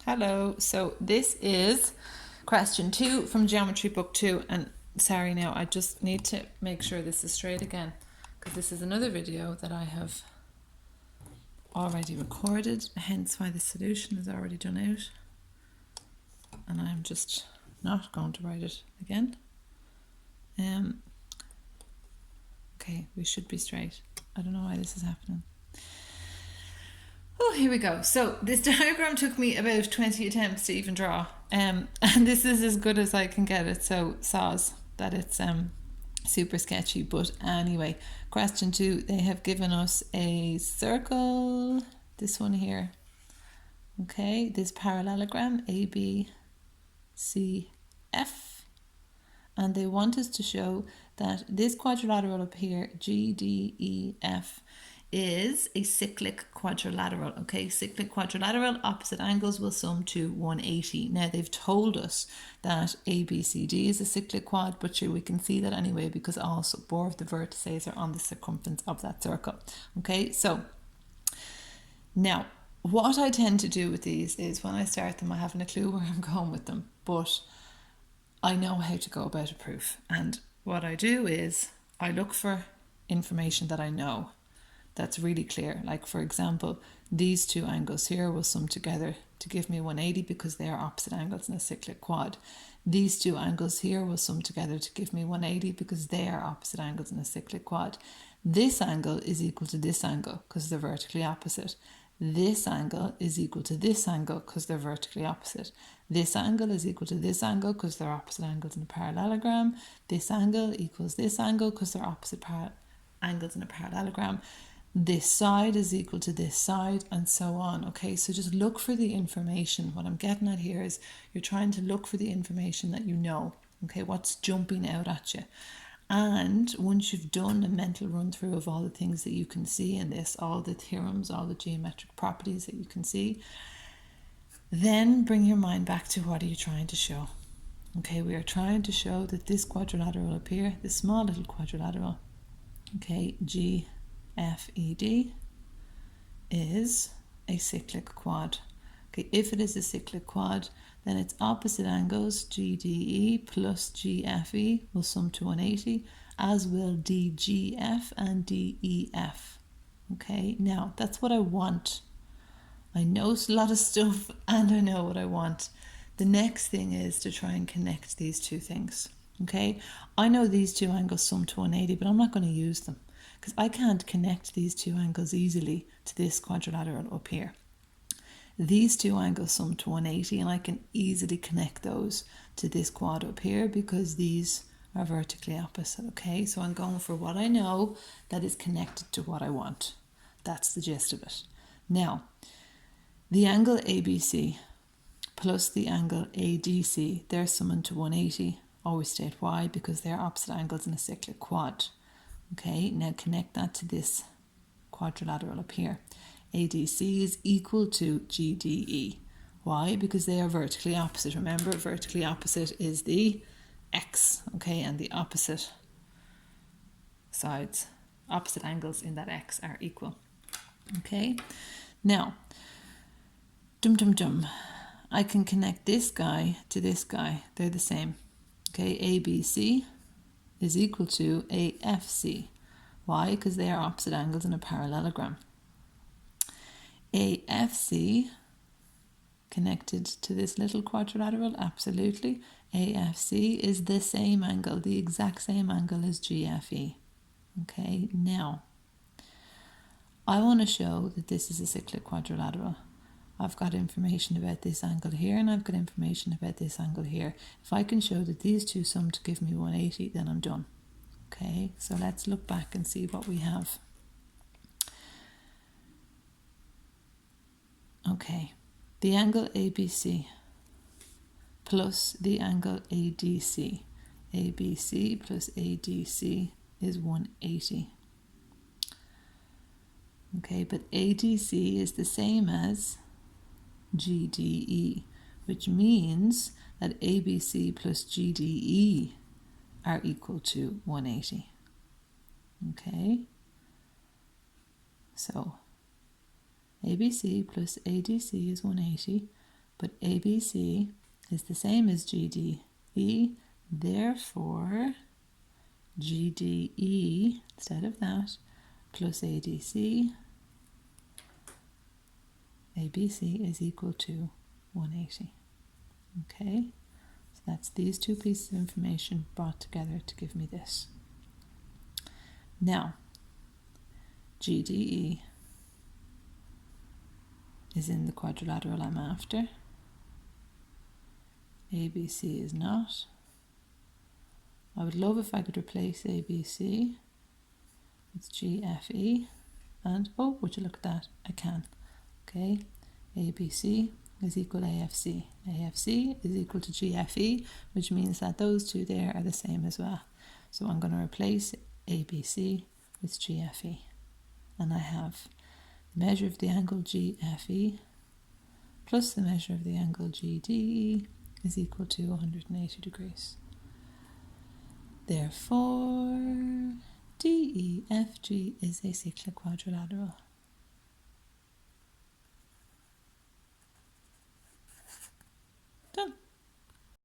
Hello. So this is question 2 from Geometry Book 2. And sorry now, I just need to make sure this is straight again, because this is another video that I have already recorded, hence why the solution is already done out. And I'm just not going to write it again. Okay, we should be straight. I don't know why this is happening. Oh, here we go. So this diagram took me about 20 attempts to even draw. And this is as good as I can get it. So soz that it's super sketchy. But anyway, question 2, they have given us a circle, this one here. Okay, this parallelogram ABCF. And they want us to show that this quadrilateral up here, GDEF, is a cyclic quadrilateral. Okay, cyclic quadrilateral, opposite angles will sum to 180. Now they've told us that ABCD is a cyclic quad, but sure, we can see that anyway because all 4 of the vertices are on the circumference of that circle. Okay, so now what I tend to do with these is when I start them, I haven't a clue where I'm going with them, but I know how to go about a proof. And what I do is I look for information that I know that's really clear. Like, for example, these 2 angles here will sum together to give me 180 because they are opposite angles in a cyclic quad. These 2 angles here will sum together to give me 180 because they are opposite angles in a cyclic quad. This angle is equal to this angle because they're vertically opposite. This angle is equal to this angle because they're vertically opposite. This angle is equal to this angle because they're opposite angles in a parallelogram. This angle equals this angle because they're opposite angles in a parallelogram. This side is equal to this side, and so on. Okay, so just look for the information. What I'm getting at here is you're trying to look for the information that you know. Okay, what's jumping out at you. And once you've done a mental run through of all the things that you can see in this, all the theorems, all the geometric properties that you can see, then bring your mind back to what are you trying to show. Okay, we are trying to show that this quadrilateral up here, this small little quadrilateral, okay, GFED, is a cyclic quad. Okay, if it is a cyclic quad, then its opposite angles, GDE plus GFE, will sum to 180, as will DGF and DEF. Okay, now that's what I want. I know a lot of stuff and I know what I want. The next thing is to try and connect these 2 things. Okay, I know these 2 angles sum to 180, but I'm not going to use them because I can't connect these 2 angles easily to this quadrilateral up here. These 2 angles sum to 180 and I can easily connect those to this quad up here because these are vertically opposite. Okay, so I'm going for what I know that is connected to what I want. That's the gist of it. Now, the angle ABC plus the angle ADC, they're summing to 180. Always state why, because they're opposite angles in a cyclic quad. Okay, now connect that to this quadrilateral up here. ADC is equal to GDE. Why? Because they are vertically opposite. Remember, vertically opposite is the X, okay, and the opposite sides, opposite angles in that X are equal. Okay, now, I can connect this guy to this guy. They're the same. Okay, ABC is equal to AFC. Why? Because they are opposite angles in a parallelogram. AFC connected to this little quadrilateral, absolutely. AFC is the same angle, the exact same angle as GFE. Okay, now I want to show that this is a cyclic quadrilateral. I've got information about this angle here and I've got information about this angle here. If I can show that these 2 sum to give me 180, then I'm done. Okay, so let's look back and see what we have. Okay, the angle ABC plus the angle ADC. ABC plus ADC is 180. Okay, but ADC is the same as GDE, which means that ABC plus GDE are equal to 180. Okay, so ABC plus ADC is 180, But ABC is the same as GDE, therefore GDE, instead of that, plus ABC is equal to 180. Okay, so that's these two pieces of information brought together to give me this. Now, GDE is in the quadrilateral I'm after. ABC is not. I would love if I could replace ABC with GFE, and oh, would you look at that? I can. Okay, ABC is equal to AFC. AFC is equal to GFE, which means that those two there are the same as well. So I'm going to replace ABC with GFE. And I have the measure of the angle GFE plus the measure of the angle GDE is equal to 180 degrees. Therefore, DEFG is a cyclic quadrilateral. Done.